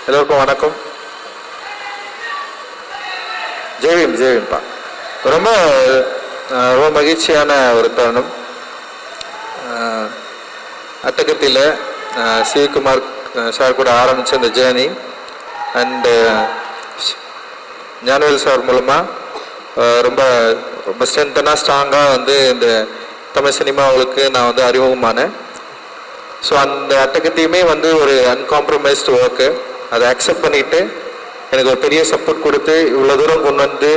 எல்லோருக்கும் வணக்கம். ஜெய்வீம்பா. ரொம்ப ரொம்ப மகிழ்ச்சியான ஒரு தருணம். அட்டகத்தியில் சிவகுமார் சார் கூட ஆரம்பித்த இந்த ஜேர்னி அண்டு ஞானவேல் சார் மூலமாக ரொம்ப ரொம்ப ஸ்ட்ராங்காக வந்து இந்த தமிழ் சினிமாவுக்கு நான் வந்து அறிமுகமானேன். ஸோ அந்த அட்டகத்தையுமே வந்து ஒரு அன்காம்ப்ரமைஸ்டு ஒர்க்கு, அதை அக்செப்ட் பண்ணிவிட்டு எனக்கு ஒரு பெரிய சப்போர்ட் கொடுத்து இவ்வளோ தூரம் கொண்டு வந்து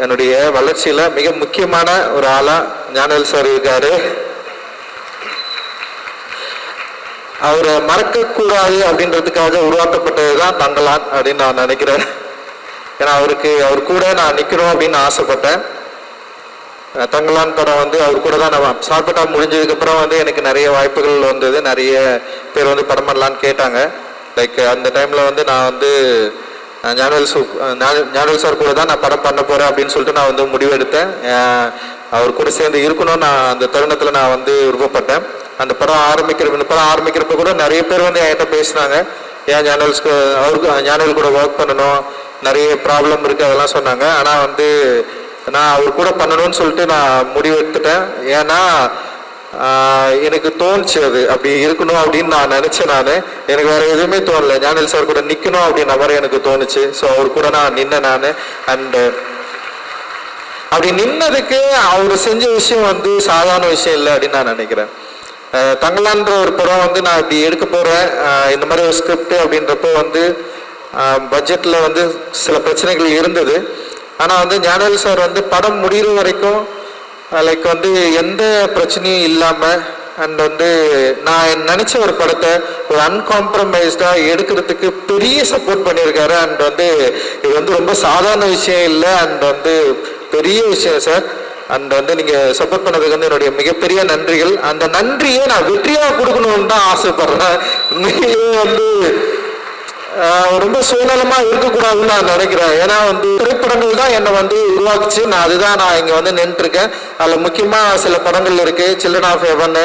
என்னுடைய வளர்ச்சியில் மிக முக்கியமான ஒரு ஆளாக ஞானவேல் சார் இருக்கார். அவரை மறக்கக்கூடாது அப்படின்றதுக்காக உருவாக்கப்பட்டது தான் தங்கலான் அப்படின்னு நான் நினைக்கிறேன். ஏன்னா அவர் கூட நான் நிற்கணும் அப்படின்னு ஆசைப்பட்டேன். தங்கலான் படம் வந்து அவர் கூட தான் நான் சாப்பிட்டா முடிஞ்சதுக்கப்புறம் வந்து எனக்கு நிறைய வாய்ப்புகள் வந்தது. நிறைய பேர் வந்து படம் பண்ணலான்னு கேட்டாங்க. லைக் அந்த டைமில் வந்து நான் வந்து ஞானவேல் சார் கூட தான் நான் படம் பண்ண போகிறேன் அப்படின்னு சொல்லிட்டு நான் வந்து முடிவெடுத்தேன். அவர் கூட சேர்ந்து இருக்கணும். நான் அந்த தருணத்தில் நான் வந்து விருப்பப்பட்டேன். அந்த படம் ஆரம்பிக்கிறப்ப கூட நிறைய பேர் வந்து என்கிட்ட பேசினாங்க, ஏன் ஞானவேல் கூட ஒர்க் பண்ணணும், நிறைய ப்ராப்ளம் இருக்குது அதெல்லாம் சொன்னாங்க. ஆனால் வந்து நான் அவர் கூட பண்ணணும்னு சொல்லிட்டு நான் முடிவெடுத்துட்டேன். ஏன்னா எனக்கு தோணுச்சு அது அப்படி இருக்கணும் அப்படின்னு நான் நினச்சேன். எனக்கு வேறு எதுவுமே தோணலை, ஞானவேல் சார் கூட நிற்கணும் அப்படின்ற மாதிரி எனக்கு தோணுச்சு. ஸோ அவர் கூட நான் நின்னேன். அண்டு அப்படி நின்னதுக்கு அவர் செஞ்ச விஷயம் வந்து சாதாரண விஷயம் இல்லை அப்படின்னு நான் நினைக்கிறேன். தங்கலான்ற ஒரு படம் வந்து நான் இப்படி எடுக்க போகிறேன், இந்த மாதிரி ஒரு ஸ்கிரிப்ட் அப்படின்றப்போ வந்து பட்ஜெட்டில் வந்து சில பிரச்சனைகள் இருந்தது. ஆனால் வந்து ஞானவேல் சார் வந்து படம் முடிகிற வரைக்கும் லைக் வந்து எந்த பிரச்சனையும் இல்லாமல் அண்ட் வந்து நான் நினச்ச ஒரு படத்தை ஒரு அன்காம்ப்ரமைஸ்டாக எடுக்கிறதுக்கு பெரிய சப்போர்ட் பண்ணியிருக்காரு. அண்ட் வந்து இது வந்து ரொம்ப சாதாரண விஷயம் இல்லை, அண்ட் வந்து பெரிய விஷயம் சார். அண்ட் வந்து நீங்கள் சப்போர்ட் பண்ணதுக்கு வந்து என்னுடைய மிகப்பெரிய நன்றிகள். அந்த நன்றியை நான் வெற்றியாக கொடுக்கணும்னு தான் ஆசைப்படுறேன். வந்து ரொம்ப சுயநலமாக இருக்கக்கூடாதுன்னு நான் நினைக்கிறேன். ஏன்னா வந்து திரைப்படங்கள் தான் என்னை வந்து உருவாக்குச்சு. நான் இங்கே வந்து நின்றுருக்கேன். அதில் முக்கியமாக சில படங்கள் இருக்குது, children of heaven,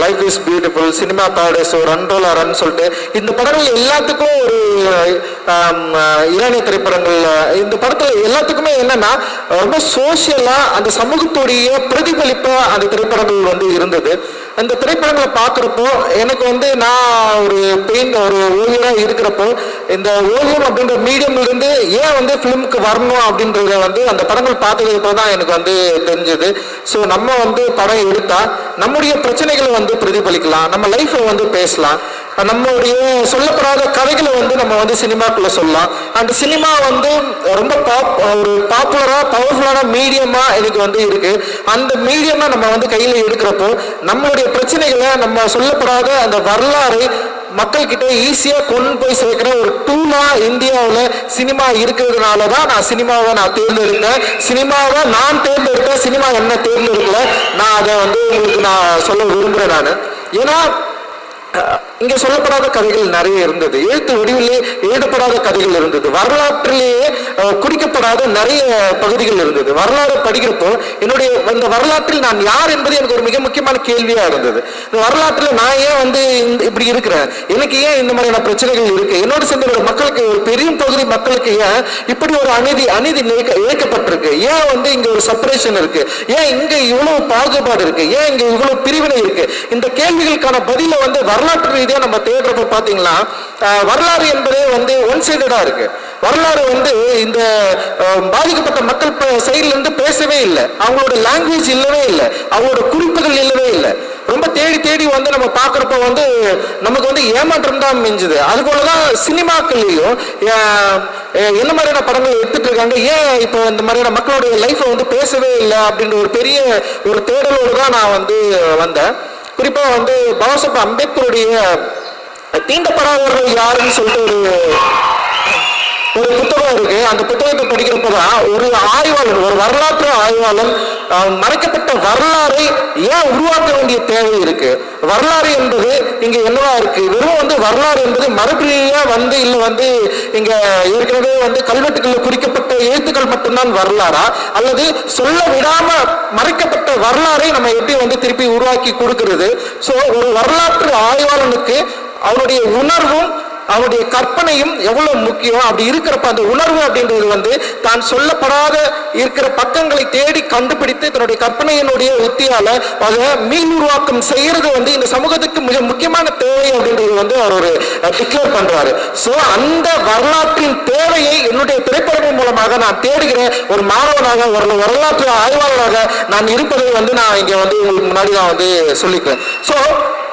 life is beautiful, cinema paradise, run Lola run சொல்லிட்டு இந்த படங்கள் எல்லாத்துக்கும் ஒரு ஈரானிய திரைப்படங்கள். இந்த படத்தில் எல்லாத்துக்குமே என்னென்னா ரொம்ப சோஷியலாக அந்த சமூகத்துடைய பிரதிபலிப்பாக அந்த திரைப்படங்கள் வந்து இருந்தது. அந்த திரைப்படங்களை பார்க்குறப்போ எனக்கு வந்து நான் ஒரு ஓவியராக இருக்கிறப்போ இந்த ஓவியம் அப்படின்ற மீடியம்லேருந்து ஏன் வந்து ஃபிலிமுக்கு வரணும் அப்படின்றத வந்து அந்த படங்கள் பார்த்ததுக்கு தான் எனக்கு வந்து தெரிஞ்சது. ஸோ நம்ம வந்து படம் எடுத்தால் நம்முடைய பிரச்சனைகளை வந்து பிரதிபலிக்கலாம், நம்ம லைஃப்பை வந்து பேசலாம், நம்மளுடைய சொல்லப்படாத கதைகளை வந்து நம்ம வந்து சினிமாக்குள்ளே சொல்லலாம். அந்த சினிமா வந்து ரொம்ப ஒரு பாப்புலராக பவர்ஃபுல்லான மீடியமாக எனக்கு வந்து இருக்குது. அந்த மீடியமாக நம்ம வந்து கையில் எடுக்கிறப்போ நம்மளுடைய பிரச்சனைகளை, நம்ம சொல்லப்படாத அந்த வரலாறை மக்கள்கிட்ட ஈஸியாக கொண்டு போய் சேர்க்குற ஒரு டூலாக இந்தியாவில் சினிமா இருக்கிறதுனால தான் நான் சினிமாவை தேர்ந்தெடுத்தேன். சினிமாவை நான் தேர்ந்தெடுத்தேன், சினிமா என்ன தேர்ந்தெடுக்கல. நான் அதை வந்து உங்களுக்கு நான் சொல்ல விரும்புகிறேன். ஏன்னா இங்கே சொல்லப்படாத கதைகள் நிறைய இருந்தது, எழுத்து வடிவிலே எழுதப்படாத கதைகள் இருந்தது, வரலாற்றிலேயே குறிக்கப்படாத நிறைய பகுதிகள் இருந்தது. வரலாறு படிக்கிறப்போ என்னுடைய இந்த வரலாற்றில் நான் யார் என்பது எனக்கு ஒரு மிக முக்கியமான கேள்வியாக இருந்தது. இந்த வரலாற்றில் நான் ஏன் வந்து இப்படி இருக்கிறேன், எனக்கு ஏன் இந்த மாதிரியான பிரச்சனைகள் இருக்கு, என்னோட சேர்ந்த மக்களுக்கு ஒரு பெரிய பகுதி மக்களுக்கு ஏன் இப்படி ஒரு அநீதி இழைக்கப்பட்டிருக்கு, ஏன் வந்து இங்கே ஒரு செப்பரேஷன் இருக்கு, ஏன் இங்கே இவ்வளவு பாகுபாடு இருக்கு, ஏன் இங்கே இவ்வளவு பிரிவினை இருக்கு, இந்த கேள்விகளுக்கான பதிலை வந்து வரலாற்று ரீதியாக நம்ம தேடுறப்ப பார்த்தீங்கன்னா வரலாறு என்பதே வந்து ஒன் சைடடா இருக்கு. வரலாறு வந்து இந்த பாதிக்கப்பட்ட மக்கள் சைட்லேருந்து பேசவே இல்லை, அவங்களோட லாங்குவேஜ் இல்லவே இல்லை, அவங்களோட குறிப்புகள் இல்லவே இல்லை. ரொம்ப தேடி வந்து நம்ம பார்க்குறப்ப வந்து நமக்கு வந்து ஏமாற்றம் தான் மிஞ்சுது. அதுபோலதான் சினிமாக்கள்லையும் என்ன மாதிரியான படங்கள் எடுத்துட்டு இருக்காங்க, ஏன் இப்போ இந்த மாதிரியான மக்களுடைய லைஃப்பை வந்து பேசவே இல்லை அப்படின்ற ஒரு பெரிய ஒரு தேடலோடு தான் நான் வந்து வந்தேன். குறிப்பாக வந்து பாபாசாஹேப் அம்பேத்கருடைய தீண்டப்படாதவர்கள் யாருன்னு சொல்லிட்டு ஒரு புத்தகம் இருக்கு. அந்த புத்தகத்தை படிக்கிறப்பதான் ஒரு ஆய்வாளன், ஒரு வரலாற்று ஆய்வாளன் மறைக்கப்பட்ட வரலாறை ஏன் உருவாக்க வேண்டிய தேவை இருக்கு, வரலாறு என்பது இங்க என்னவா இருக்கு, வெறும் வந்து வரலாறு என்பது மரபிரியா வந்து இல்லை வந்து இங்க ஏற்கனவே வந்து கல்வெட்டுகள்ல குறிக்கப்பட்ட எழுத்துக்கள் மட்டும்தான் வரலாறா, அல்லது சொல்ல விடாம மறைக்கப்பட்ட வரலாறை நம்ம எப்படி வந்து திருப்பி உருவாக்கி கொடுக்கிறது. ஸோ ஒரு வரலாற்று ஆய்வாளனுக்கு அவனுடைய உணர்வும் அவருடைய கற்பனையும் எவ்வளவு முக்கியம். அப்படி இருக்கிறப்ப அந்த உணர்வு அப்படின்றது வந்து தான் சொல்லப்படாத இருக்கிற பக்கங்களை தேடி கண்டுபிடித்து தன்னுடைய கற்பனையினுடைய உத்தியால அதை மீள் உருவாக்கம் செய்யறது வந்து இந்த சமூகத்துக்கு மிக முக்கியமான தேவை அப்படின்றது வந்து அவர் ஒரு டிக்ளேர் பண்றாரு. சோ அந்த வரலாற்றின் தேவையை என்னுடைய திரைப்படங்கள் மூலமாக நான் தேடுகிற ஒரு மாணவனாக ஒரு வரலாற்று ஆய்வாளராக நான் இருப்பதை வந்து நான் இங்க வந்து உங்களுக்கு முன்னாடி நான் வந்து சொல்லிக்கிறேன். சோ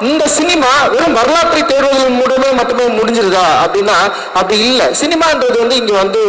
இந்த சினிமா வெறும் வரலாற்றை தேடுவதன் மூலமே மட்டுமே முடிஞ்சிருதா அப்படின்னா அப்படி இல்லை. சினிமான்றது வந்து இங்க வந்து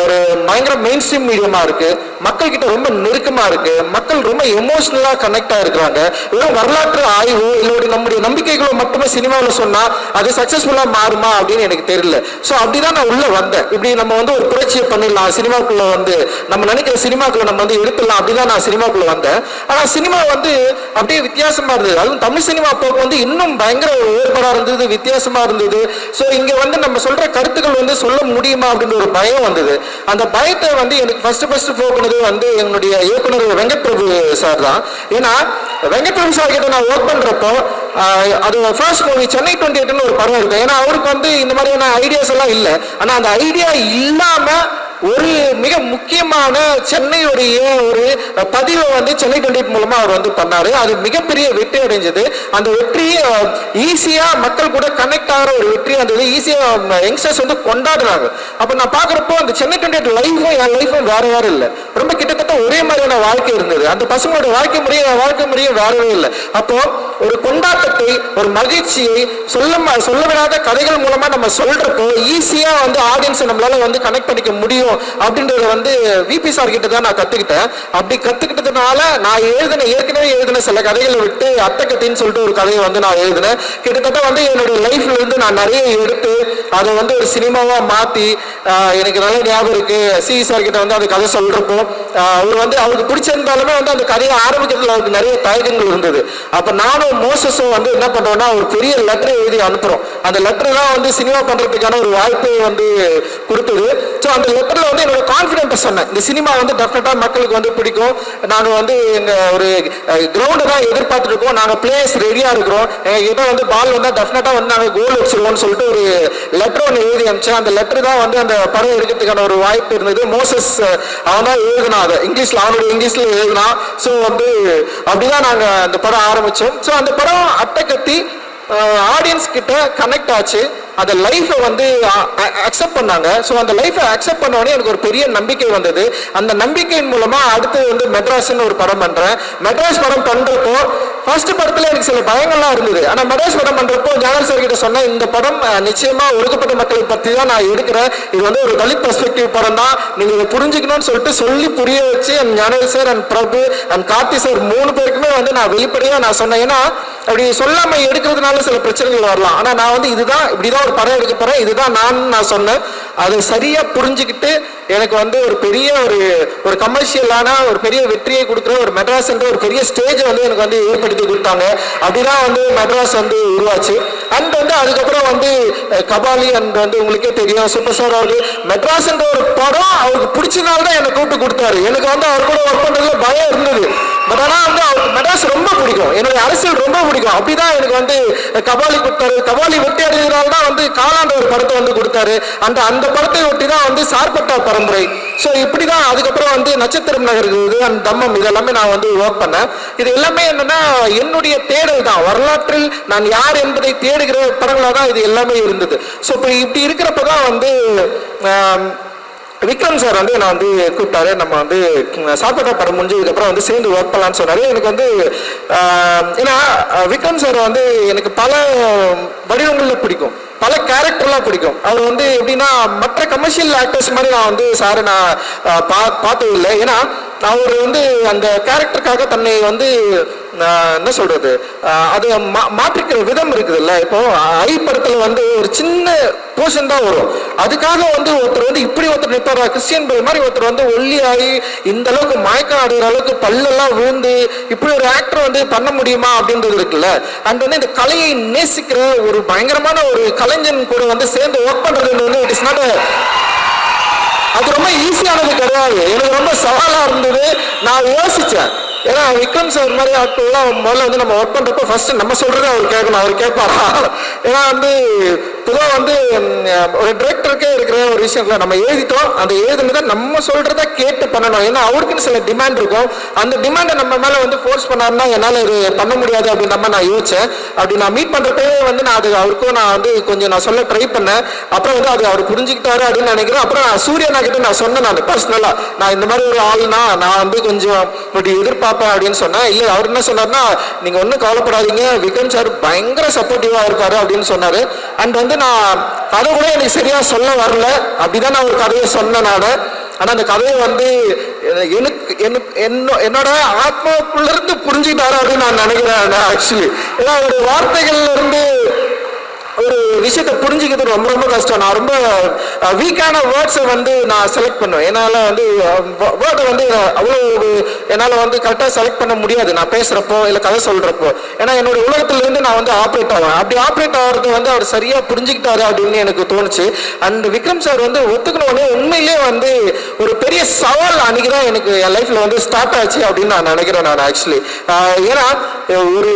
ஒரு பயங்கர மெயின் ஸ்ட்ரீம் மீடியமா இருக்கு, மக்கள் கிட்ட ரொம்ப நெருக்கமா இருக்கு, மக்கள் ரொம்ப எமோஷனலா கனெக்ட் ஆயிருக்கிறாங்க. வெறும் வரலாற்று ஆய்வு இல்லோட நம்முடைய நம்பிக்கைகளை மட்டுமே சினிமாவில் சொன்னா அது சக்சஸ்ஃபுல்லா மாறுமா அப்படின்னு எனக்கு தெரியல. ஸோ அப்படிதான் நான் உள்ள வந்தேன். இப்படி நம்ம வந்து ஒரு புரட்சியை பண்ணிடலாம் சினிமாக்குள்ள வந்து நம்ம நினைக்கிற சினிமாக்குள்ள நம்ம வந்து எடுத்துடலாம் அப்படிதான் நான் சினிமாக்குள்ள வந்தேன். ஆனா சினிமா வந்து அப்படியே வித்தியாசமா இருந்தது. அதுவும் தமிழ் சினிமா வந்து இன்னும் பயங்கர வேறுபாடா இருந்தது, வித்தியாசமா இருந்தது. சோ இங்க வந்து நம்ம சொல்ற கருத்துக்கள் வந்து சொல்ல முடியுமா அப்படின்ற ஒரு பயம் வந்தது. அந்த பயத்தை வந்து எனக்கு ஃபர்ஸ்ட் போக்குனது வந்து என்னுடைய இயக்குனர் வெங்கட் பிரபு சார் தான். ஏன்னா வெங்கட் பிரபு சார் கிட்ட நான் ஒர்க் பண்றப்போ அது ஃபர்ஸ்ட் மூவி சென்னை 28 ஒரு படம் இருக்கு. ஏன்னா அவருக்கு வந்து இந்த மாதிரியான ஐடியாஸ் எல்லாம் இல்லை. ஆனா அந்த ஐடியா இல்லாம ஒரு மிக முக்கியமான சென்னையுடைய ஒரு பதிவை வந்து சென்னை 28 மூலமா அவர் வந்து பண்ணாரு. அது மிகப்பெரிய வெற்றி அடைஞ்சது. அந்த வெற்றி ஈஸியா மக்கள் கூட கனெக்ட் ஆகிற ஒரு வெற்றி இருந்தது. ஈஸியா யங்ஸ்டர்ஸ் வந்து கொண்டாடுறாங்க. அப்ப நான் பாக்குறப்போ அந்த சென்னை 28 லைஃபும் என் லைஃபும் வேற வேற இல்லை, ரொம்ப கிட்டத்தட்ட ஒரே மாதிரியான வாழ்க்கை இருந்தது. அந்த பசங்களோட வாழ்க்கை முறையும் வேறவே இல்லை. அப்போ ஒரு கொண்டாட்டத்தை ஒரு மகிழ்ச்சியை சொல்ல விடாத கதைகள் மூலமா நம்ம சொல்றப்போ ஈஸியா வந்து ஆடியன்ஸ் நம்மளால வந்து கனெக்ட் பண்ணிக்க முடியும் அப்படின்றத வந்து விபி சார் கிட்ட தான் நான் கத்துக்கிட்டேன். அப்படி கத்துக்கிட்டதுனால நான் ஏற்கனவே எழுதின சில கதைகளை விட்டு அட்டகத்தின்னு சொல்லிட்டு ஒரு கதையை வந்து நான் எழுதினேன். கிட்டத்தட்ட வந்து என்னுடைய லைஃப்ல இருந்து நான் நிறைய எடுத்து அதை வந்து ஒரு சினிமாவா மாத்தி எனக்கு நல்ல ஞாபகம் இருக்கு. சி சார் கிட்ட வந்து அந்த கதை சொல்றப்போ அவர் வந்து அவருக்கு பிடிச்சிருந்தாலுமே வந்து அந்த கதையை ஆரம்பிக்கிறதுல அவருக்கு நிறைய தயக்கங்கள் இருந்தது. அப்ப நானும் மோசஸும் வந்து என்ன பண்றோம்னா ஒரு பெரிய லெட்டர் எழுதி அனுப்புறோம். அந்த லெட்டர் தான் வந்து சினிமா பண்றதுக்கான ஒரு வாய்ப்பை வந்து கொடுத்தது. ஸோ அந்த லெட்டர்ல வந்து என்னோட கான்ஃபிடென்ட்டை சொன்னேன். இந்த சினிமா வந்து டெஃபினட்டா மக்களுக்கு வந்து பிடிக்கும். நாங்க வந்து எங்க ஒரு கிரவுண்டை தான் எதிர்பார்த்துட்டு இருக்கோம். நாங்க பிளேயர்ஸ் ரெடியா இருக்கிறோம். எங்க வந்து பால் வந்தா டெஃபினட்டா வந்து நாங்க கோல் வச்சிருவோம்னு சொல்லிட்டு ஒரு லெட்டர் ஒன்று எழுதி அனுப்பிச்சேன். அந்த லெட்டர் தான் வந்து அந்த படம் எடுக்கிறதுக்கான ஒரு வாய்ப்பு இருந்தது. மோசஸ் அவன் தான் எழுதினா, அதை இங்கிலீஷ்ல அவனுடைய இங்கிலீஷ்ல எழுதினா. ஸோ வந்து அப்படிதான் நாங்க அந்த படம் ஆரம்பிச்சோம். ஸோ அந்த படம் அட்டகத்தி ஆடியன்ஸ் கிட்ட கனெக்ட் ஆச்சு. அந்த லைஃபை வந்து அக்செப்ட் பண்ணாங்க. ஸோ அந்த லைஃபை அக்செப்ட் பண்ணோடனே எனக்கு ஒரு பெரிய நம்பிக்கை வந்தது. அந்த நம்பிக்கையின் மூலமா அடுத்து வந்து மெட்ராஸ்ன்னு ஒரு படம் பண்றேன். மெட்ராஸ் படம் பண்றப்போ ஃபர்ஸ்ட் படத்துல எனக்கு சில பயங்கள்லாம் இருந்தது. ஆனா மெட்ராஸ் படம் பண்றப்போ ஞானல் சார் கிட்ட சொன்னேன், இந்த படம் நிச்சயமா ஒடுக்கப்பட்ட மக்களை பத்தி தான் நான் எடுக்கிறேன். இது வந்து ஒரு தலித் பெர்ஸ்பெக்டிவ் படம் தான், நீங்க இதை புரிஞ்சுக்கணும்னு சொல்லிட்டு சொல்லி புரிய வச்சு ஞானல் sir and Prabhu and Karthi sir 3 பேருக்குமே வந்து நான் வெளிப்படையா நான் சொன்னேன். ஏன்னா அப்படி சொல்லாம எடுக்கிறதுனால சில பிரச்சனைகள் வரலாம். ஆனா நான் வந்து இதுதான் இப்படிதான் ஒரு படம் எடுக்க போறேன், இதுதான் நான் சொன்னேன். அதை சரியா புரிஞ்சுக்கிட்டு எனக்கு வந்து ஒரு பெரிய ஒரு கமர்ஷியலான ஒரு பெரிய வெற்றியை கொடுக்குற ஒரு மெட்ராஸ் என்ற ஒரு பெரிய ஸ்டேஜ் வந்து எனக்கு வந்து ஏற்படுத்தி கொடுத்தாங்க. அப்படிதான் வந்து மெட்ராஸ் வந்து உருவாச்சு. அண்ட் வந்து அதுக்கப்புறம் வந்து கபாலி அண்ட் வந்து உங்களுக்கே தெரியும் சூப்பர் ஸ்டார் அவர்கள் மெட்ராஸ் என்ற ஒரு படம் அவருக்கு பிடிச்சதுனால தான் என்னை கூப்பிட்டு கொடுத்தாரு. எனக்கு வந்து அவர் கூட ஒர்க் பண்றதுல பயம் இருந்தது. பட் ஆனா வந்து அவருக்கு மெட்ராஸ் ரொம்ப பிடிக்கும், என்னுடைய அரசியல் ரொம்ப பிடிக்கும். அப்படிதான் எனக்கு வந்து கபாலி கொடுத்தாரு. கபாலி வெற்றி அடைஞ்சதுனால தான் வந்து காலாண்ட ஒரு படத்தை வந்து கொடுத்தாரு. அந்த படத்தை ஒட்டி தான் வந்து சார்பட்டா பரம்பரை. ஸோ இப்படிதான் அதுக்கப்புறம் வந்து நட்சத்திரம் நகர்கிறது அண்ட் தம்மம் இதெல்லாமே நான் வந்து ஒர்க் பண்ணேன். இது எல்லாமே என்னன்னா என்னுடைய தேடல் தான், வரலாற்றில் நான் யார் என்பதை தேடுகிற படங்களாக தான் இது எல்லாமே இருந்தது. ஸோ இப்போ இப்படி இருக்கிறப்பதான் வந்து விக்ரம் சார் வந்து நான் வந்து கூப்பிட்டாரு. நம்ம வந்து சாப்பிட்ட படம் முடிஞ்சதுக்கப்புறம் வந்து சேர்ந்து ஒர்க் பண்ணலான்னு சொன்னாரு. எனக்கு வந்து ஏன்னா விக்ரம் சார் வந்து எனக்கு பல வடிவங்களில் பிடிக்கும், பல கேரக்டர்லாம் பிடிக்கும். அவர் வந்து எப்படின்னா மற்ற கமர்ஷியல் ஆக்டர்ஸ் மாதிரி நான் வந்து சார் நான் பார்த்தது இல்லை. ஏன்னா அவர் வந்து அந்த கேரக்டருக்காக தன்னை வந்து என்ன சொல்றது அது மாற்றிக்கிற விதம் இருக்குதுல்ல. இப்போ ஐ படத்துல வந்து ஒரு சின்ன போர்ஷன் தான் வரும், அதுக்காக வந்து ஒருத்தர் வந்து இப்படி ஒருத்தர் நிற்பாரா, கிறிஸ்டியன் பேல் மாதிரி ஒருத்தர் வந்து ஒல்லியாகி இந்த அளவுக்கு மயக்கம் ஆடுற அளவுக்கு பல்லெல்லாம் விழுந்து இப்படி ஒரு ஆக்டர் வந்து பண்ண முடியுமா அப்படின்றது இருக்குல்ல. அண்ட் வந்து இந்த கலையை நேசிக்கிற ஒரு பயங்கரமான ஒரு கலைஞன் கூட வந்து சேர்ந்து ஒர்க் பண்றது வந்து இட் இஸ் நாட் அது ரொம்ப ஈஸியானது கிடையாது. எனக்கு ரொம்ப சவாலா இருந்தது. நான் யோசிச்சேன், ஏன்னா விக்ரம் சார் மாதிரி ஆட்கள்லாம் முதல்ல வந்து நம்ம ஒர்க் பண்றப்ப ஃபர்ஸ்ட் நம்ம சொல்றதை அவர் கேட்கணும், அவர் கேட்பாரா. ஏன்னா வந்து பொதுவாக வந்து ஒரு டிரெக்டருக்கே இருக்கிற ஒரு விஷயத்துல நம்ம எழுதிட்டோம், அந்த எழுதுனதை நம்ம சொல்றத கேட்டு பண்ணணும். ஏன்னா அவருக்குன்னு சில டிமாண்ட் இருக்கும். அந்த டிமாண்டை நம்ம மேல வந்து ஃபோர்ஸ் பண்ணாருன்னா என்னால் இது பண்ண முடியாது அப்படின்ற மாதிரி நான் யோசிச்சேன். அப்படி நான் மீட் பண்றப்பவே வந்து நான் அது அவருக்கும் நான் வந்து கொஞ்சம் நான் சொல்ல ட்ரை பண்ணேன். அப்புறம் வந்து அது அவர் புரிஞ்சுக்கிட்டாரு அப்படின்னு நினைக்கிறேன். அப்புறம் சூர்யா கிட்ட நான் சொன்னேன், நான் பர்சனலா நான் இந்த மாதிரி ஒரு ஆள்னா நான் வந்து கொஞ்சம் இப்படி எதிர்பார்ப்பேன் அப்படின்னு சொன்னேன். இல்லை அவர் என்ன சொன்னார்னா, நீங்க ஒன்றும் கவலைப்படாதீங்க, விக்ரம் சார் பயங்கர சப்போர்ட்டிவா இருக்காரு அப்படின்னு சொன்னாரு. அண்ட் வந்து நான் கதை கூட எனக்கு சரியா சொல்ல வரல, அப்படிதான் நான் ஒரு கதையை சொன்னேன் நான். ஆனா அந்த கதையை வந்து என்னோட ஆத்மாவுக்குள்ள இருந்து புரிஞ்சுக்கிட்டாரு அப்படின்னு நான் நினைக்கிறேன் ஆக்சுவலி. ஏன்னா அவருடைய வார்த்தைகள்ல இருந்து ஒரு விஷயத்தை புரிஞ்சுக்கிறது ரொம்ப ரொம்ப கஷ்டம். நான் ரொம்ப வீக்கான வேர்ட்ஸை வந்து நான் செலக்ட் பண்ணுவேன். என்னால் வந்து வேர்டை வந்து அவ்வளோ என்னால் வந்து கரெக்டாக செலக்ட் பண்ண முடியாது நான் பேசுகிறப்போ இல்லை கதை சொல்கிறப்போ. ஏன்னா என்னோட உலகத்துலேருந்து நான் வந்து ஆப்ரேட் ஆவேன். அப்படி ஆப்ரேட் ஆகிறது வந்து அவர் சரியாக புரிஞ்சுக்கிட்டாரு அப்படின்னு எனக்கு தோணுச்சு. அண்ட் விக்ரம் சார் வந்து ஒத்துக்கணுன்னே உண்மையிலே வந்து ஒரு பெரிய சவால் அன்றைக்கி தான் எனக்கு என் லைஃப்பில் வந்து ஸ்டார்ட் ஆச்சு அப்படின்னு நான் நினைக்கிறேன் நான் ஆக்சுவலி. ஏன்னா ஒரு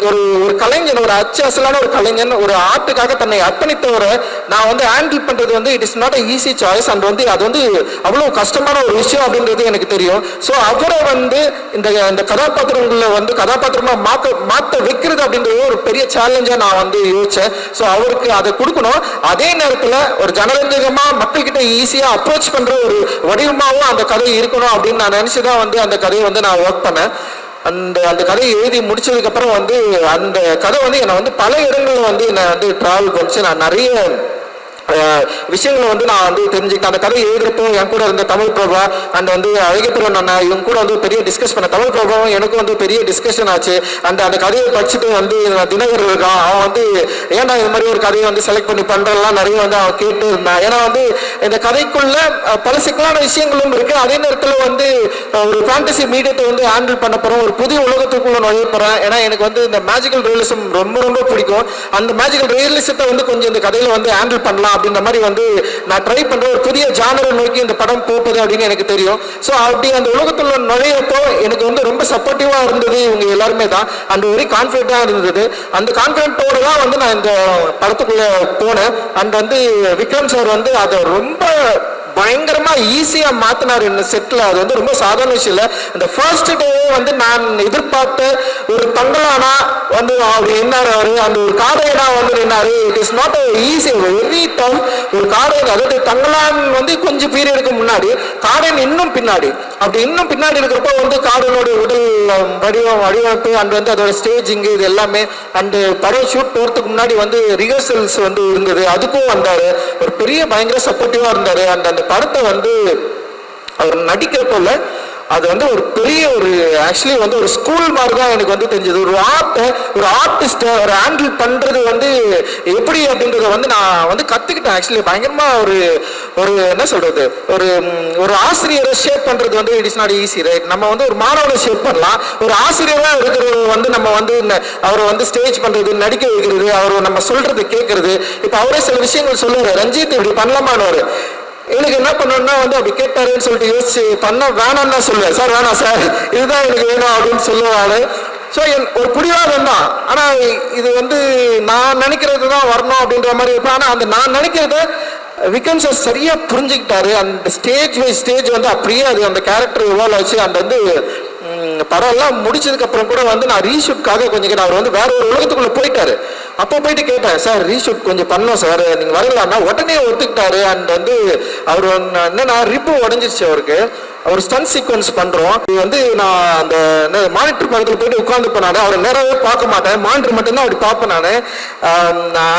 ஒரு கலைஞன், ஒரு அச்சாசலான ஒரு கலைஞன் ஒரு ஆர்ட்டுக்காக தன்னை அர்ப்பணித்தவரை நான் வந்து ஹேண்டில் பண்றது வந்து it is not easy choice. And வந்து அது வந்து அவ்வளவு கஷ்டமான ஒரு விஷயம் அப்படின்றது எனக்கு தெரியும். ஸோ அவரை வந்து இந்த கதாபாத்திரங்களை வந்து கதாபாத்திரமா மாற்ற வைக்கிறது அப்படின்றது ஒரு பெரிய சேலஞ்சா நான் வந்து யோசிச்சேன். ஸோ அவருக்கு அதை கொடுக்கணும், அதே நேரத்தில் ஒரு ஜனரஞ்சகமா மக்கள்கிட்ட ஈஸியா அப்ரோச் பண்ற ஒரு வடிவமாகவும் அந்த கதை இருக்கணும் அப்படின்னு நான் நினைச்சுதான் வந்து அந்த கதையை வந்து நான் ஒர்க் பண்ணேன். அந்த கதையை எழுதி முடிச்சதுக்கு அப்புறம் வந்து அந்த கதை வந்து என்னை வந்து பல இடங்கள்ல வந்து என்னை வந்து டிராவல் பண்ணிச்சு. நான் நிறைய விஷயங்களை வந்து நான் வந்து தெரிஞ்சுக்கிட்டேன். அந்த கதை எழுதுறப்போ என் கூட இருந்த தமிழ் பிரபா அண்ட் வந்து அழகப்புறம் அண்ணா இவங்க கூட வந்து பெரிய டிஸ்கஸ் பண்ண. தமிழ் பிரபாவும் எனக்கும் வந்து பெரிய டிஸ்கஷன் ஆச்சு. அந்த கதையை படிச்சுட்டு வந்து தினகர் இருக்கான், அவன் வந்து ஏன்டா இந்த மாதிரி ஒரு கதையை வந்து செலக்ட் பண்ணி பண்றதெல்லாம் நிறைய வந்து அவன் கேட்டு இருந்தான். ஏன்னா வந்து இந்த கதைக்குள்ள பல சிக்கலான விஷயங்களும் இருக்கு. அதே நேரத்தில் வந்து ஒரு ஃபேண்டசி மீடியத்தை வந்து ஹேண்டில் பண்ண போறோம், ஒரு புதிய உலகத்துக்குள்ள நுழைய போறேன். ஏன்னா எனக்கு வந்து இந்த மேஜிக்கல் ரியலிசம் ரொம்ப ரொம்ப பிடிக்கும். அந்த மேஜிக்கல் ரியலிசத்தை வந்து கொஞ்சம் இந்த கதையில வந்து ஹேண்டில் பண்ணலாம் அப்படின்ற மாதிரி வந்து நான் ட்ரை பண்ற ஒரு புதிய ஜானரை நோக்கி இந்த படம் போகுது அப்படின்னு எனக்கு தெரியும். ஸோ அப்படி அந்த உலகத்துல நுழையப்போ எனக்கு வந்து ரொம்ப சப்போர்ட்டிவா இருந்தது இவங்க எல்லாருமே தான். அந்த வெரி கான்ஃபிடென்ட்டா இருந்தது. அந்த கான்ஃபிடென்ட்டோட தான் வந்து நான் இந்த படத்துக்குள்ள போனேன். அண்ட் வந்து விக்ரம் சார் வந்து அதை ரொம்ப பயங்கரமா ஈஸியா மாத்தினார் என்ன செட்ல. அது வந்து ரொம்ப சாதாரண விஷயம் இல்லை. இந்த ஃபர்ஸ்ட் டே வந்து நான் எதிர்பார்த்த ஒரு தங்கலானா வந்து அவர் என்னாரு, அவரு அந்த ஒரு காடையனா வந்து நின்னாரு. It is not easy, very tough. ஒரு காடையன், அதாவது தங்கலான் வந்து கொஞ்சம் பீரியடுக்கு முன்னாடி, காடையன் இன்னும் பின்னாடி. அப்படி இன்னும் பின்னாடி இருக்கிறப்போ வந்து காடையனோட உடல் வடிவமைப்பு அண்ட் வந்து அதோட ஸ்டேஜிங் இது எல்லாமே அண்டு படம் ஷூட் போறதுக்கு முன்னாடி வந்து ரிஹர்சல்ஸ் வந்து இருந்தது, அதுக்கும் வந்தாரு. ஒரு பெரிய பயங்கர சப்போர்ட்டிவா இருந்தாரு. அந்த படத்தை வந்து அவர் நடிக்கிறப்போல அது வந்து ஒரு பெரிய ஒரு ஆக்சுவலி வந்து ஒரு ஸ்கூல் மாதிரி தான் எனக்கு வந்து தெரிஞ்சது. ஒரு ஆர்டிஸ்ட்டை ஒரு ஹேண்டில் பண்றது வந்து எப்படி அப்படின்றத வந்து நான் வந்து கத்துக்கிட்டேன். ஆக்சுவலி பயங்கரமா ஒரு என்ன சொல்றது, ஒரு ஆசிரியரை ஷேப் பண்றது வந்து it is not easy right. நம்ம வந்து ஒரு மாணவனை ஷேப் பண்ணலாம், ஒரு ஆசிரியரா இருக்கிறது வந்து நம்ம வந்து அவரை வந்து ஸ்டேஜ் பண்றது, நடிக்க வைக்கிறது, அவர் நம்ம சொல்றது கேட்கறது. இப்போ அவரே சில விஷயங்கள் சொல்லுவாரு, ரஞ்சித் இப்படி பண்ணலாமான்னு. எனக்கு என்ன பண்ணணும்னா வந்து அப்படி கேட்டாருன்னு சொல்லிட்டு யோசிச்சு பண்ண வேணான்னு தான் சொல்லுவேன். சார் வேணாம் சார், இதுதான் எனக்கு வேணும் அப்படின்னு சொல்லுவாரு. ஸோ ஒரு பிடிவாதம் தான். ஆனால் இது வந்து நான் நினைக்கிறது தான் வரணும் அப்படின்ற மாதிரி இருப்பேன். ஆனால் அந்த நான் நினைக்கிறத விக்ரம் சார் சரியா புரிஞ்சுக்கிட்டாரு. அந்த ஸ்டேஜ் பை ஸ்டேஜ் வந்து அப்படியே அது அந்த கேரக்டர் இவால்வ் ஆச்சு. அந்த வந்து படம் எல்லாம் முடிச்சதுக்கு அப்புறம் கூட வந்து நான் ரீஷூட்காக கொஞ்சம் கேட்டேன். அவர் வந்து வேற ஒரு உலகத்துக்குள்ள போயிட்டாரு. அப்போ போயிட்டு கேட்டேன், சார் ரீஷூட் கொஞ்சம் பண்ணோம் சார், நீங்க வரலாம்னா உடனே ஒத்துக்கிட்டாரு. அண்ட் வந்து அவர் என்னன்னா ரிப்பு உடஞ்சிருச்சு அவருக்கு. ஒரு ஸ்டன் சீக்வன்ஸ் பண்றோம். இது வந்து நான் அந்த மானிட்டர் பக்கத்தில் போயிட்டு உட்காந்து போனாரு. அவரை நேராகவே பார்க்க மாட்டேன், மானிட்டர் மட்டும்தான் அப்படி பார்ப்பேன் நான்.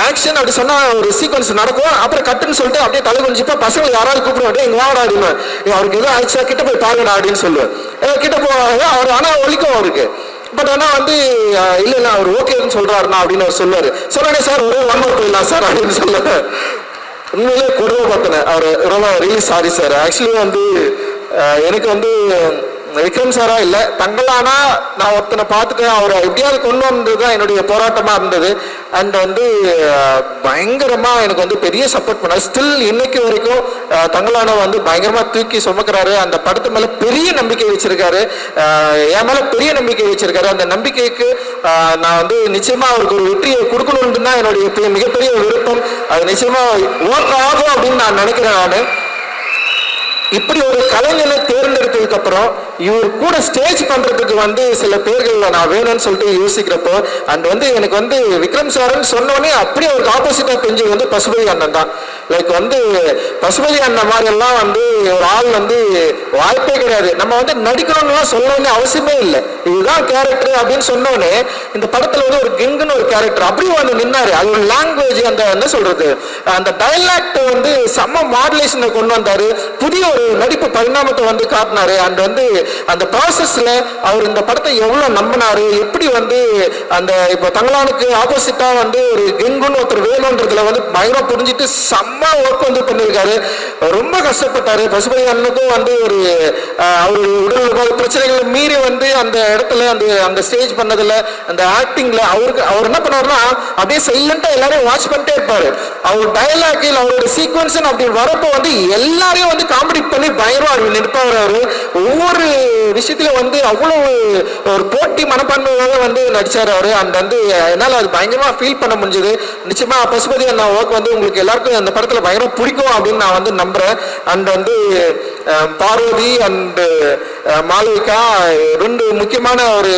ஆக்ஷன் அப்படி சொன்னா ஒரு சீக்வன்ஸ் நடக்கும், அப்புறம் கட்டுன்னு சொல்லிட்டு அப்படியே தலை குனிஞ்சிப்பா பசங்களை யாராவது கூப்பிடுவாங்க, எங்க வாடா அப்படின்னு. அவருக்கு எதுவும் ஆயிடுச்சா கிட்ட போய் பாருங்கடா அப்படின்னு சொல்லுவேன். கிட்ட போவாங்க அவர், ஆனா ஒழிக்கும் அவருக்கு. பட் ஆனா வந்து இல்ல அவர் ஓகேன்னு சொல்றாருண்ணா அப்படின்னு அவர் சொல்லுவாரு. சொன்னே சார் ஒரே ஒன் மோர் போயிடலாம் சார் அப்படின்னு சொல்லுவேன். உண்மையிலே கொடுமை பார்த்தேன் அவர். ரொம்ப ரியலி சாரி சார். ஆக்சுவலி வந்து எனக்கு வந்து விக்ரம் சாரா இல்லை, தங்களானா நான் ஒருத்தனை பார்த்துட்டு அவரை எப்படியாவது கொண்டு வந்தது தான் என்னுடைய போராட்டமாக இருந்தது. அண்ட் வந்து பயங்கரமாக எனக்கு வந்து பெரிய சப்போர்ட் பண்ணார். ஸ்டில் இன்னைக்கு வரைக்கும் தங்களானா வந்து பயங்கரமாக தூக்கி சுமக்கிறாரு. அந்த படத்து மேலே பெரிய நம்பிக்கை வச்சிருக்காரு, என் மேலே பெரிய நம்பிக்கை வச்சிருக்காரு. அந்த நம்பிக்கைக்கு நான் வந்து நிச்சயமாக அவருக்கு ஒரு வெற்றியை கொடுக்கணும்னு தான் என்னுடைய மிகப்பெரிய விருப்பம். அது நிச்சயமாக ஒர்க் ஆகும் அப்படின்னு நான் நினைக்கிறேன். நான் இப்படி ஒரு கலைஞனை தேர்ந்தெடுத்ததுக்கு அப்புறம் இவர் கூட ஸ்டேஜ் பண்றதுக்கு வந்து சில பேர்கள் நான் வேணும்னு சொல்லிட்டு யோசிக்கிறப்போ, அண்ட் வந்து எனக்கு வந்து விக்ரம் சார்ன்னு சொன்னோடனே அப்படியே அவருக்கு ஆப்போசிட்டா தெரிஞ்சது வந்து பசுபதி அண்ணன் தான். லைக் வந்து பசுபதி அண்ணன் மாதிரி எல்லாம் வந்து ஒரு ஆள் வந்து வாய்ப்பே கிடையாது. நம்ம வந்து நடிக்கணும்னுலாம் சொல்லணும்னு அவசியமே இல்லை, இதுதான் கேரக்டர் அப்படின்னு சொன்னோடனே இந்த படத்துல வந்து ஒரு கிங்குன்னு ஒரு கேரக்டர் அப்படியே வந்து நின்னாரு. அது ஒரு லாங்குவேஜ், அந்த என்ன சொல்றது, அந்த டைலாக்ட் வந்து செம்ம மாடுலேஷனை கொண்டு வந்தாரு. புதிய ஒரு நடிப்பு பரிணாமத்தை வந்து காட்டினாரு. அண்ட் வந்து அந்த ப்ராசஸ்ல அவர் இந்த படத்தை எவ்வளவு நம்பினாரு, எப்படி வந்து அந்த இப்போ தங்களானுக்கு ஆப்போசிட்டா வந்து ஒரு கெங்குன்னு ஒருத்தர் வேணும்ன்றதுல வந்து பயங்கரம் புரிஞ்சுட்டு செம்ம ஒர்க் வந்து பண்ணியிருக்காரு. ரொம்ப கஷ்டப்பட்டாரு. பசுபதி அண்ணனுக்கும் வந்து ஒரு அவருடைய உடல் பிரச்சனைகளை மீறி வந்து அந்த இடத்துல அந்த அந்த ஸ்டேஜ் பண்ணதுல அந்த ஆக்டிங்ல அவர் என்ன பண்ணாருன்னா அப்படியே சைலண்டா எல்லாரையும் வாட்ச் பண்ணிட்டே இருப்பாரு. அவர் டயலாகில் அவரோட சீக்வன்ஸ் அப்படி வரப்போ வந்து எல்லாரையும் வந்து காமெடி பண்ணி பயங்கரமா நிற்பாரு. ஒவ்வொரு விஷயத்துல வந்து அவ்வளவு ஒரு போட்டி மனப்பான்மையாக வந்து நடிச்சாரு அவரு. அண்ட் வந்து என்னால அது பயங்கரமா ஃபீல் பண்ண முடிஞ்சது. நிச்சயமா பசுபதி அண்ணா ஒர்க் வந்து உங்களுக்கு எல்லாருக்கும் அந்த படத்துல பயங்கரம் பிடிக்கும் அப்படின்னு நான் வந்து நம்புறேன். அண்ட் வந்து பார்வதி அண்ட் மாளவிகா ரெண்டு முக்கியமான ஒரு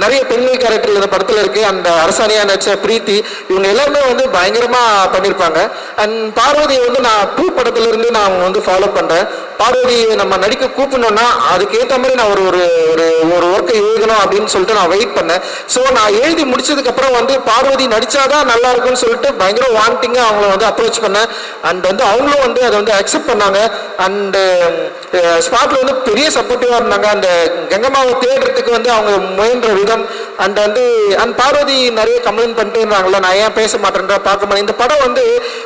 நிறைய பெண்கள் கேரக்டர் இந்த படத்துல இருக்கு. அந்த அரசாணியா நடிச்ச பிரீத்தி, இவங்க எல்லாருமே வந்து பயங்கரமா பண்ணியிருப்பாங்க. அண்ட் பார்வதியை வந்து நான் 2 படத்துல இருந்து நான் வந்து ஃபாலோ பண்றேன். பார்வதி நம்ம நடிக்க கூப்பிடணும்னா அதுக்கேற்ற மாதிரி நான் ஒரு ஒரு ஒர்க்கை எழுதணும் அப்படின்னு சொல்லிட்டு நான் வெயிட் பண்ணேன். ஸோ நான் எழுதி முடிச்சதுக்கு அப்புறம் வந்து பார்வதி நடிச்சாதான் நல்லா இருக்கும்னு சொல்லிட்டு பயங்கர வாண்டிங்கா அவங்கள வந்து அப்ரோச் பண்ணேன். அண்ட் வந்து அவங்களும் வந்து அதை வந்து அக்செப்ட் பண்ணாங்க. அண்ட் ஸ்பாட்ல வந்து பெரிய சப்போர்ட்டிவா இருந்தாங்க. அந்த கங்கம்மாவை தேடுறதுக்கு வந்து அவங்க முயன்ற விதம் அண்ட் வந்து பார்வதி நிறைய கம்ப்ளைண்ட் பண்ணிட்டு இருந்தாங்கல்ல, நான் ஏன் பேச மாட்டேன்ற பார்க்க மாட்டேன். இந்த படம் வந்து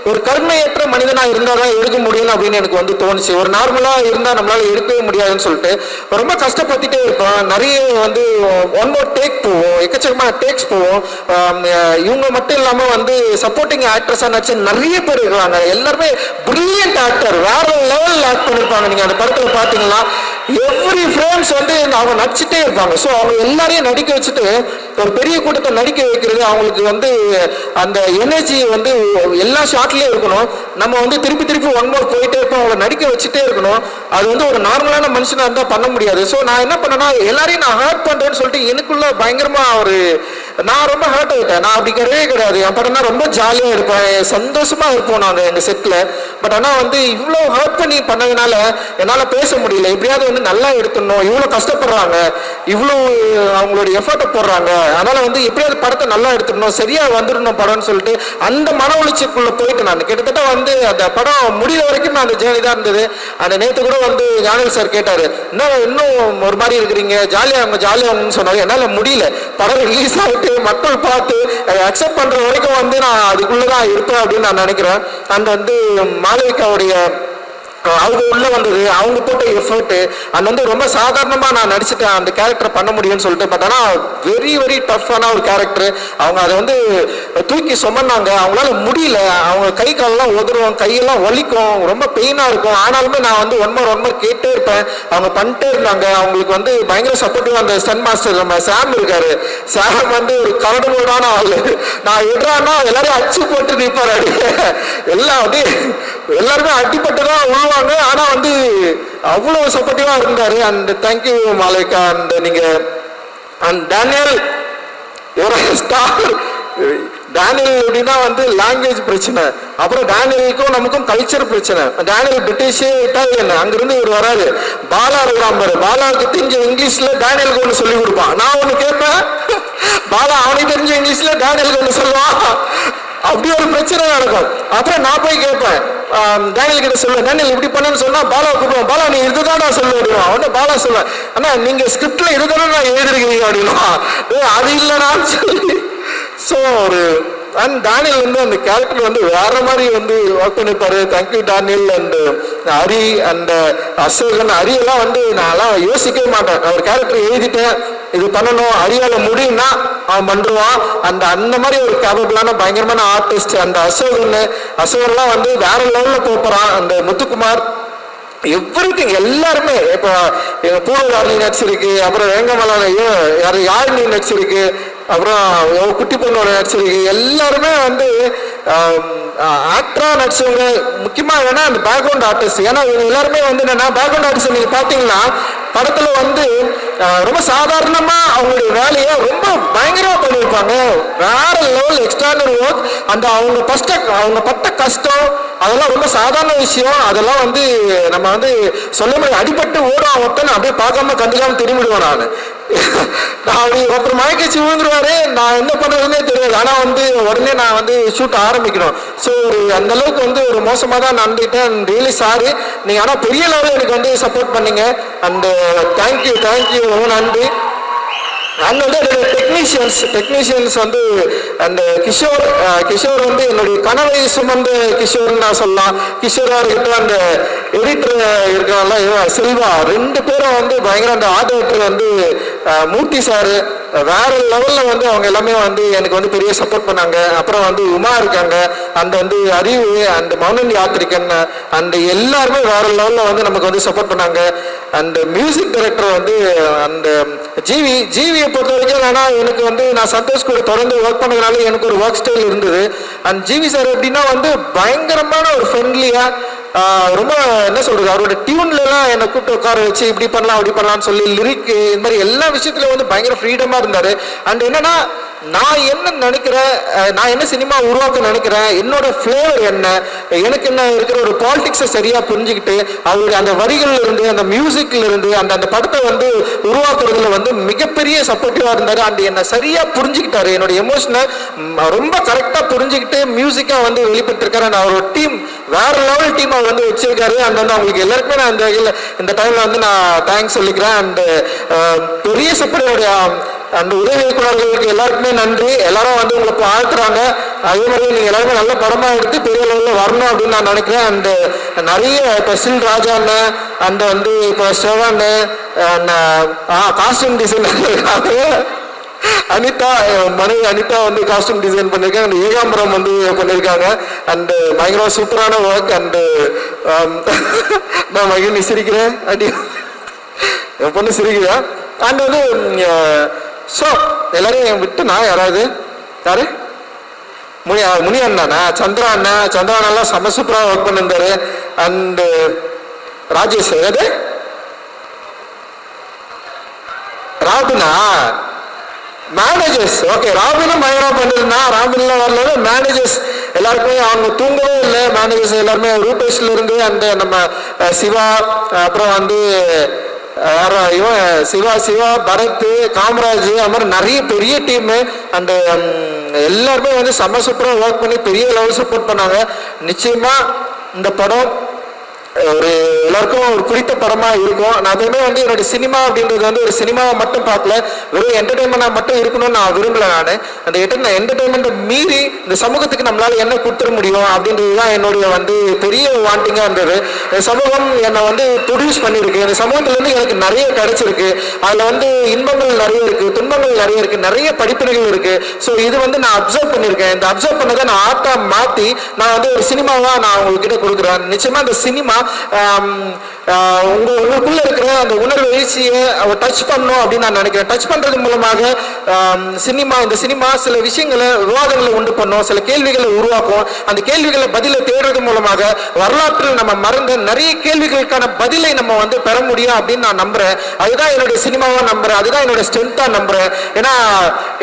ஒரு கருணையற்ற மனிதனா இருந்தாதான் எடுக்க முடியும் அப்படின்னு எனக்கு வந்து தோணுச்சு. ஒரு நார்மலா இருந்தா நம்மளால எடுக்கவே முடியாதுன்னு சொல்லிட்டு ரொம்ப கஷ்டப்பட்டுட்டே இருப்போம். நிறைய வந்து 1 more டேக் போவோம், எக்கச்சக்கமான டேக்ஸ் போவோம். இவங்க மட்டும் இல்லாம வந்து சப்போர்ட்டிங் ஆக்ட்ரஸா நடிச்ச நிறைய பேர் இருக்காங்க. எல்லாருமே பிரில்லியன்ட் ஆக்டர், வேற லெவல் ஆக்ட் பண்ணிருப்பாங்க. நீங்க அந்த படத்துல பாத்தீங்கன்னா எவ்ரி ஃப்ரேம்ஸ் வந்து அவங்க நடிச்சுட்டே இருப்பாங்க. ஸோ அவங்க எல்லாரையும் நடிக்க வச்சுட்டு ஒரு பெரிய கூட்டத்தை நடிக்க வைக்கிறது, அவங்களுக்கு வந்து அந்த எனர்ஜி வந்து எல்லா ஷாட்லயும் இருக்கணும். நம்ம வந்து திருப்பி 1 more போயிட்டே இருப்போம், அவங்களை நடிக்க வச்சுட்டே இருக்கணும். அது வந்து ஒரு நார்மலான மனுஷனா இருந்தா பண்ண முடியாது. ஸோ நான் என்ன பண்ணேன்னா எல்லாரையும் நான் ஹர்ட் பண்றேன்னு சொல்லிட்டு எனக்குள்ள பயங்கரமா நான் ரொம்ப ஹர்ட் ஆகிட்டேன். நான் அப்படி கிடையாது. என் படம்னா ரொம்ப ஜாலியா இருப்பேன், சந்தோஷமா இருப்போம் நாங்க எங்க செட்ல. பட் ஆனா வந்து இவ்வளவு ஹர்ட் பண்ணி பண்ணதுனால என்னால பேச முடியல. எப்படியாவது வந்து நல்லா எடுத்துடணும், இவ்வளவு கஷ்டப்படுறாங்க, இவ்வளவு அவங்களோட எஃபர்ட்டை போடுறாங்க, அதனால வந்து எப்படியாவது படத்தை நல்லா எடுத்துடணும், சரியா வந்துடணும் படம்னு சொல்லிட்டு அந்த மன உளைச்சலுக்குள்ள போயிட்டு நான் கிட்டத்தட்ட வந்து அந்த படம் முடிகிற வரைக்கும் நான் அந்த ஜேர்னி தான் இருந்தது. அந்த நேற்று கூட வந்து ஞானல் சார் கேட்டாரு, இன்னும் ஒரு மாதிரி இருக்கிறீங்க, ஜாலியாகுன்னு சொன்னாரு. என்னால முடியல. படம் ரிலீஸ் ஆகிட்டு மக்கள் பார்த்து அக்செப்ட் பண்ற வரைக்கும் வந்து நான் அதுக்குள்ளதான் இருப்பேன் அப்படின்னு நான் நினைக்கிறேன். அந்த வந்து மாளவிகாவுடைய அவங்க உள்ள வந்தது, அவங்க போட்ட எஃபர்ட், அது வந்து ரொம்ப சாதாரணமா நான் நடிச்சுட்டேன் அந்த கேரக்டர் பண்ண முடியும்னு சொல்லிட்டு. பட் ஆனா வெரி டஃப்பான ஒரு கேரக்டர். அவங்க அதை வந்து தூக்கி சுமந்தாங்க, அவங்களால முடியல. அவங்க கை காலெல்லாம் உதறும், கையெல்லாம் வலிக்கும், ரொம்ப பெயினா இருக்கும். ஆனாலுமே நான் வந்து ஒன் மோர் கேட்டே இருப்பேன். அவங்க பண்ணிட்டே இருந்தாங்க. அவங்களுக்கு வந்து பயங்கர சப்போர்ட்டிவா அந்த ஸ்டன் மாஸ்டர் நம்ம சாம் இருக்காரு. சாம் வந்து ஒரு கரடுமுரடான ஆளு. நான் எட்றான்னா எல்லாரும் அச்சு போட்டு நிற்பாரு. எல்லாம் வந்து எல்லாருமே அடிப்பட்டுதான் உழுவாங்க. ஆனா வந்து அவ்வளவு சப்போர்ட்டிவா இருந்தாரு. And thank you Malavika. அண்ட் நீங்க அண்ட் டேனியல் ஒரு ஸ்டார். டேனியல் எப்படின்னா வந்து லாங்குவேஜ் பிரச்சனை, அப்புறம் டேனியலுக்கும் நமக்கும் கல்ச்சர் பிரச்சனை. டேனியல் பிரிட்டிஷ் இட்டாலியன், அங்கிருந்து இவர் வராரு. பாலா இருக்கிறான் பாரு, பாலாவுக்கு தெரிஞ்ச இங்கிலீஷ்ல டேனியலுக்கு ஒன்று சொல்லி கொடுப்பான். நான் ஒன்று கேட்பேன், பாலா அவனுக்கு தெரிஞ்ச இங்கிலீஷ்ல டேனியலுக்கு ஒன்று சொல்லுவான். அப்படி ஒரு பிரச்சனை நடக்கும். அப்புறம் நான் போய் கேட்பேன் டேனியல் கிட்ட சொல்லுவேன், டேனியல் இப்படி பண்ணுன்னு சொன்னா பாலா கூப்பிடுவோம், பாலா நீ இதுதான் நான் சொல்லுவேன். அவனே பாலா சொல்லுவேன், ஆனா நீங்க ஸ்கிரிப்ட்ல இதுதானே நான் எழுதிருக்கீங்க அப்படின்னா அது இல்லைனான்னு சொல்லி. ஸோ அண்ட் டானியல் வந்து அந்த கேரக்டர் வந்து வேற மாதிரி வந்து ஒர்க் பண்ணிருப்பாரு. Thank you Daniel. And Hari and Asokan, ஹரியெல்லாம் வந்து நான்லாம் யோசிக்கவே மாட்டேன். ஒரு கேரக்டர் எழுதிட்டேன், இது பண்ணணும், ஹரியால முடியும்னா அவன் பண்ணுவான். அந்த மாதிரி ஒரு கேபபிளான பயங்கரமான ஆர்டிஸ்ட். அந்த அசோகன்லாம் வந்து வேற லெவல்ல போறான். அந்த முத்துக்குமார், எவ்ரிதிங் எல்லாருமே. இப்போ பூர்வகாரணி நடிச்சிருக்கு, அப்புறம் வேங்கமலையும் யாழினி நடிச்சிருக்கு, அப்புறம் குட்டி பொண்ணோட நடிச்சிருக்கு. எல்லாருமே வந்து ஆக்டரா நடிச்சவங்க. முக்கியமா வேணா அந்த பேக்ரவுண்ட் ஆர்டிஸ்ட். ஏன்னா இவங்க எல்லாருமே வந்து என்னன்னா பேக்ரவுண்ட் ஆர்டிஸ்ட் நீங்க பாத்தீங்கன்னா படத்துல வந்து ரொம்ப சாதாரணமா அவங்களுடைய வேலையை ரொம்ப பயங்கரமா பண்ணியிருப்பாங்க. வேற லெவல் எக்ஸ்ட்ரானரி ஒர்க். அவங்க பட்ட கஷ்டம் அதெல்லாம் ரொம்ப சாதாரண விஷயம். அதெல்லாம் வந்து நம்ம வந்து சொல்ல முடியாது. அடிபட்டு ஓடும் ஒருத்தன் அப்படியே பார்க்காம கண்டுக்காம திரும்பிடுவேன் நான். அப்படி ஒருத்தர் மயக்கச்சி விழுந்துருவாரு, நான் என்ன பண்றதுன்னே தெரியாது. ஆனா வந்து உடனே நான் வந்து ஷூட் ஆரம்பிக்கணும். ஸோ அந்த அளவுக்கு வந்து ஒரு மோசமா தான் நடந்துட்டேன். Really sorry. நீங்க ஆனா பெரிய லெவலில் எனக்கு வந்து சப்போர்ட் பண்ணீங்க. அண்ட் தேங்க்யூ ரொம்ப நன்றி. அண்ட் வந்து என்னுடைய டெக்னீஷியன்ஸ் வந்து அந்த கிஷோர் வந்து என்னுடைய கனவை சுமந்த கிஷோர்னு நான் சொல்லலாம். கிஷோரா இருக்கட்டும், அந்த எடிட்டர் இருக்காங்கல்ல செல்வா, 2 பேரும் வந்து பயங்கர. அந்த ஆர்டர் வந்து மூர்த்தி சாரு வேற லெவல்ல வந்து அவங்க எல்லாமே வந்து எனக்கு வந்து பெரிய சப்போர்ட் பண்ணாங்க. அப்புறம் வந்து உமா இருக்காங்க, அந்த வந்து அறிவு, அந்த மௌனன் யாத்திரிகன், அந்த எல்லாருமே வேற லெவல்ல வந்து நமக்கு வந்து சப்போர்ட் பண்ணாங்க. அந்த மியூசிக் டைரக்டர் வந்து அந்த ஜிவியை பொறுத்த வரைக்கும் என்னன்னா, எனக்கு வந்து நான் சந்தோஷ் கூட தொடர்ந்து ஒர்க் பண்ணதுனால எனக்கு ஒரு ஒர்க் ஸ்டைல் இருந்தது. அண்ட் ஜிவி சார் எப்படின்னா வந்து பயங்கரமான ஒரு ஃப்ரெண்ட்லியா, ரொம்ப என்ன சொல்றது, அவரோட டியூன்ல எல்லாம் என்னை கூப்பிட்டு உட்கார வச்சு இப்படி பண்ணலாம் அப்படி பண்ணலாம்னு சொல்லி லிரிக் இந்த மாதிரி எல்லா விஷயத்துலயும் வந்து பயங்கர ஃப்ரீடமா இருந்தாரு. அண்ட் என்னன்னா, நான் என்ன நினைக்கிறேன், நான் என்ன சினிமா உருவாக்க நினைக்கிறேன், என்னோட ஃப்ளேவர் என்ன, எனக்கு என்ன இருக்கிற ஒரு பாலிடிக்ஸை சரியா புரிஞ்சுக்கிட்டு அவருடைய அந்த வரிகள்ல இருந்து அந்த மியூசிக்ல இருந்து அந்த படத்தை வந்து உருவாக்குறதுல வந்து மிகப்பெரிய சப்போர்ட்டிவா இருந்தாரு. அண்ட் என்ன சரியா புரிஞ்சுக்கிட்டாரு, என்னோட எமோஷனை ரொம்ப கரெக்டா புரிஞ்சுக்கிட்டு மியூசிக்கா வந்து வெளிப்பட்டிருக்காரு. அண்ட் அவரோட டீம் வேற லெவல் டீம் அவர் வந்து வச்சிருக்காரு. அண்ட் வந்து அவங்களுக்கு எல்லாருக்குமே நான் இந்த டைம்ல வந்து நான் தேங்க்ஸ் சொல்லிக்கிறேன். அண்ட் பெரிய சப்போர்ட் என்னுடைய அந்த உதவி இயக்குநர்களுக்கு எல்லாருக்குமே நன்றி. எல்லாரும் வந்து உங்களை வாழ்த்துறாங்க. அதே மாதிரி நீங்க எல்லாருமே நல்ல படமா எடுத்து பெரிய லெவலில் வரணும் அப்படின்னு நான் நினைக்கிறேன். அண்ட் நிறைய இப்போ சில் ராஜா அண்ணன், அந்த வந்து இப்போ ஸ்டெவான், காஸ்டியூம் டிசைனர் அனிதா, மனைவி அனிதா வந்து காஸ்டியூம் டிசைன் பண்ணியிருக்காங்க. அந்த ஏகாம்பரம் வந்து பண்ணியிருக்காங்க. அண்டு பயங்கர சூப்பரான ஒர்க். அண்டு நான் மகிழ் நீ சிரிக்கிறேன் அடி என் பொண்ணு சிரிக்கிறா. அண்ட் வந்து ஸோ எல்லாரையும் விட்டுனா யாராவது யாரு முனி அண்ணா, சந்திரா அண்ணெல்லாம் செம்ம சூப்பராக ஒர்க் பண்ணியிருந்தாரு. அண்டு ராஜேஷ் எது ராபினா மேனேஜர்ஸ், ஓகே ராபினும் பயங்கரமா பண்ணிருந்தா. ராபின்லாம் வரல, மேனேஜர்ஸ் எல்லாருக்குமே அவங்க தூங்கவே இல்லை. மேனேஜர்ஸ் எல்லாருமே ரூபேஷ்ல இருந்து அந்த நம்ம சிவா, அப்புறம் வந்து இவன் சிவா பரத், காமராஜ், அது மாதிரி நிறைய பெரிய டீமு. அந்த எல்லாருமே வந்து செம்ம சூப்பராக ஒர்க் பண்ணி பெரிய லெவல் சப்போர்ட் பண்ணாங்க. நிச்சயமா இந்த படம் ஒரு எல்லாருக்கும் ஒரு பிடித்த படமா இருக்கும். நான் அதுவுமே வந்து என்னோட சினிமா அப்படின்றது வந்து ஒரு சினிமாவை மட்டும் பார்க்கல, வெறும் என்டர்டைன்மெண்டா மட்டும் இருக்கணும்னு நான் விரும்பல. நான் அந்த என்டர்டைன்மெண்ட்டை மீறி இந்த சமூகத்துக்கு நம்மளால என்ன கொடுத்துட முடியும் அப்படின்றது தான் என்னுடைய வந்து பெரிய வாண்டிங்கா இருந்தது. இந்த சமூகம் என்னை வந்து ப்ரொடியூஸ் பண்ணியிருக்கு. இந்த சமூகத்துல இருந்து எனக்கு நிறைய கிடைச்சிருக்கு. அதுல வந்து இன்பங்கள் நிறைய இருக்கு, துன்பங்கள் நிறைய இருக்கு, நிறைய படிப்பினைகள் இருக்கு. ஸோ இது வந்து நான் அப்சர்வ் பண்ணியிருக்கேன். இந்த அப்சர்வ் பண்ணதை நான் ஆர்ட்டா மாத்தி நான் வந்து ஒரு சினிமாவா நான் உங்ககிட்ட கொடுக்குறேன். நிச்சயமா இந்த சினிமா உங்களுக்குள்ள இருக்கிற அந்த உணர்வு எழுச்சியை டச் பண்ணும் அப்படின்னு நான் நினைக்கிறேன். டச் பண்றது மூலமாக இந்த சினிமா சில விஷயங்களை விவாதங்களை உண்டு பண்ணும், சில கேள்விகளை உருவாக்கும். அந்த கேள்விகளை பதிலை தேடுறது மூலமாக வரலாற்றில் நம்ம மறந்த நிறைய கேள்விகளுக்கான பதிலை நம்ம வந்து பெற முடியும் அப்படின்னு நான் நம்புறேன். அதுதான் என்னுடைய சினிமாவா நம்புறேன், அதுதான் என்னோட ஸ்ட்ரென்த்தா நம்புறேன். ஏன்னா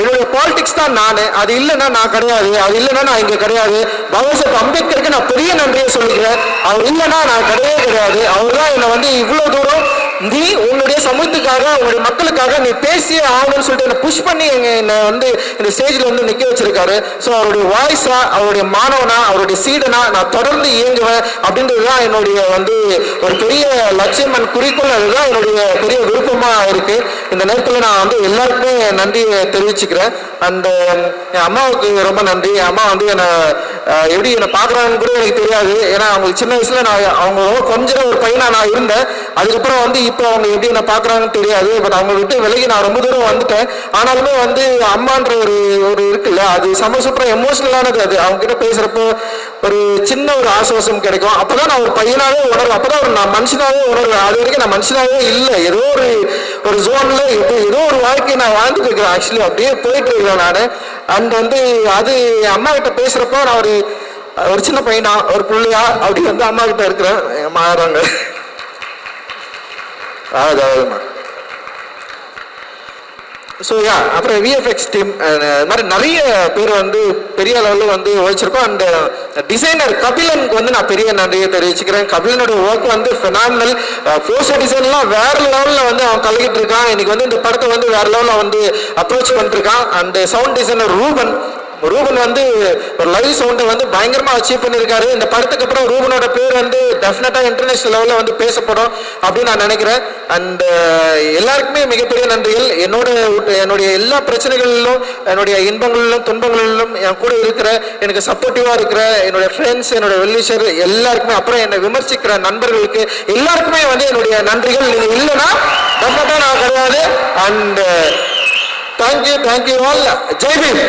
என்னுடைய பாலிடிக்ஸ் தான் நான், அது இல்லைன்னா நான் கிடையாது, அது இல்லைன்னா நான் இங்க கிடையாது. பாபாசாஹேப் அம்பேத்கருக்கு நான் பெரிய நன்றியை சொல்லிக்கிறேன். அவர் இல்லைன்னா நான் கிடையவே கிடையாது. அவர் தான் என்னை வந்து இவ்வளவு தூரம் நீ உன்னுடைய சமூகத்துக்காக உன்னுடைய மக்களுக்காக நீ பேசியே ஆகணும்னு சொல்லிட்டு என்னை புஷ் பண்ணி என்னை வந்து இந்த ஸ்டேஜில் வந்து நிற்க வச்சிருக்காரு. ஸோ அவருடைய வாய்ஸா, அவருடைய மாணவனா, அவருடைய சீடனா நான் தொடர்ந்து இயங்குவேன் அப்படின்றது தான் என்னுடைய வந்து ஒரு பெரிய லட்சியம் அண்ட் குறிக்கோள். அதுதான் என்னுடைய பெரிய விருப்பமா இருக்கு. இந்த நேரத்தில் நான் வந்து எல்லாருக்குமே நன்றி தெரிவிச்சுக்கிறேன். அந்த என் அம்மாவுக்கு ரொம்ப நன்றி. என் அம்மா வந்து என்னை எப்படி என்னை பார்க்குறாங்கன்னு கூட எனக்கு தெரியாது. ஏன்னா அவங்களுக்கு சின்ன வயசுல நான் அவங்க கொஞ்சம் ஒரு பையனா நான் இருந்தேன். அதுக்கப்புறம் வந்து இப்போ அவங்க எப்படி என்ன பார்க்குறாங்கன்னு தெரியாது. பட் அவங்க விட்டு விலகி நான் ரொம்ப தூரம் வந்துட்டேன். ஆனாலுமே வந்து அம்மான்ற ஒரு இருக்குல்ல, அது செம்ம சூப்பராக எமோஷனலானது. அது அவங்க கிட்ட பேசுகிறப்போ ஒரு சின்ன ஒரு ஆசுவாசம் கிடைக்கும். அப்போதான் நான் ஒரு பையனாவே உணர்வேன். அப்போதான் ஒரு நான் மனுஷனாவே உணர்வேன். அது வரைக்கும் நான் மனுஷனாவே இல்லை. ஏதோ ஒரு ஜோன்ல ஏதோ ஒரு வாழ்க்கையை நான் வாழ்ந்துட்டு இருக்கிறேன். ஆக்சுவலி அப்படியே போயிட்டு இருக்கிறேன் நான். அண்ட் வந்து அது அம்மா கிட்ட பேசுறப்போ நான் ஒரு சின்ன பையனா, ஒரு பிள்ளையா அப்படி வந்து அம்மா கிட்ட இருக்கிறேன். மாறாங்க ஸோ யா. அப்புறம் விஎஃப்எக்ஸ் டீம் இது மாதிரி நிறைய பேர் வந்து பெரிய லெவலில் வந்து உழைச்சிருக்கோம். அண்ட் டிசைனர் கபிலனுக்கு வந்து நான் பெரிய நன்றியை தெரிவிச்சுக்கிறேன். கபிலனோட ஒர்க் வந்து ஃபினாமினல். போஸ்டர் டிசைன்லாம் வேற லெவலில் வந்து அவன் கலக்கிட்டு இருக்கான். இன்னைக்கு வந்து இந்த படத்தை வந்து வேற லெவலில் வந்து அப்ரோச் பண்ணிட்டு இருக்கான். அண்ட் சவுண்ட் டிசைனர் ரூபன் வந்து ஒரு லைவ் சவுண்டை வந்து பயங்கரமா அச்சீவ் பண்ணியிருக்காரு. இந்த படத்துக்கு அப்புறம் ரூபனோட பேர் வந்து டெஃபினட்டா இன்டர்நேஷனல் லெவலில் வந்து பேசப்படும் அப்படின்னு நான் நினைக்கிறேன். அண்ட் எல்லாருக்குமே மிகப்பெரிய நன்றிகள். என்னுடைய எல்லா பிரச்சனைகளிலும், என்னுடைய இன்பங்களிலும் துன்பங்களிலும் என் கூட இருக்கிற, எனக்கு சப்போர்ட்டிவா இருக்கிற என்னுடைய ஃப்ரெண்ட்ஸ், என்னுடைய வெல்விஷர் எல்லாருக்குமே, அப்புறம் என்னை விமர்சிக்கிற நண்பர்களுக்கு எல்லாருக்குமே வந்து என்னுடைய நன்றிகள். நீங்க இல்லைன்னா டெஃபினட்டா நான் கிடையாது. And thank you all. Jai beam.